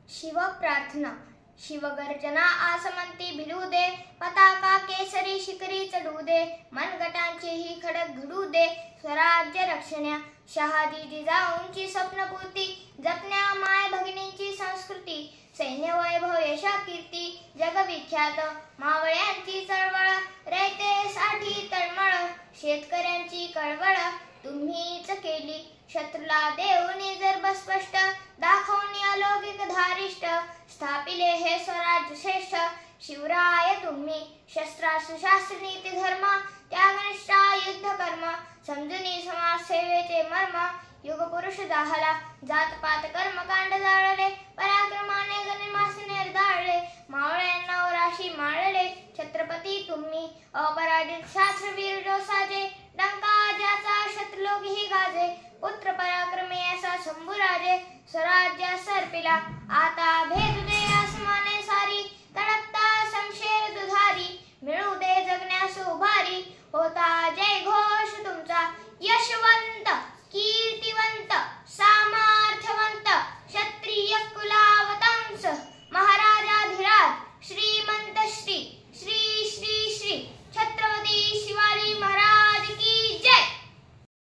शिव प्रार्थना. शिवगर्जना आसमंती भिलू दे, पताका केसरी शिखरी चढू दे, मनगटांचेही खडक घडू दे, स्वराज्य रक्षण्या शहाजी जिजाऊंची स्वप्नपूर्ती, जपण्या माय भगिनींची संस्कृती, सैन्य वैभव यशा कीर्ती, जगविख्यात मावळ्यांची चळवळ, रयतेसाठी तळमळ, शेतकऱ्यांची कळवळ तुम्हीच केली, शत्रूला देऊनी जर स्पष्ट, दाखवून अलौकिक धारिष्ट, स्थापिले हे स्वराज्य श्रेष्ठ, शिवराय तुम्ही शस्त्रास्त्र शास्त्र नीती धर्म, त्यागनिष्ठा युद्ध कर्म, समजुनी समाज सेवेचे मर्म, युग पुरुष जाहला, जातपात कर्मकांड जाळले, पराक्रमाने गनिमासी निर्धारले, मावळ्यांना ओराशी माळले, छत्रपती तुम्ही अपराजित शास्त्रवीर जोसाचे, डंका ज्याचा शत्रुलोकीही गाजे, पुत्र पराक्रमी असा शंभूराजे, स्वराज्य सर्पिला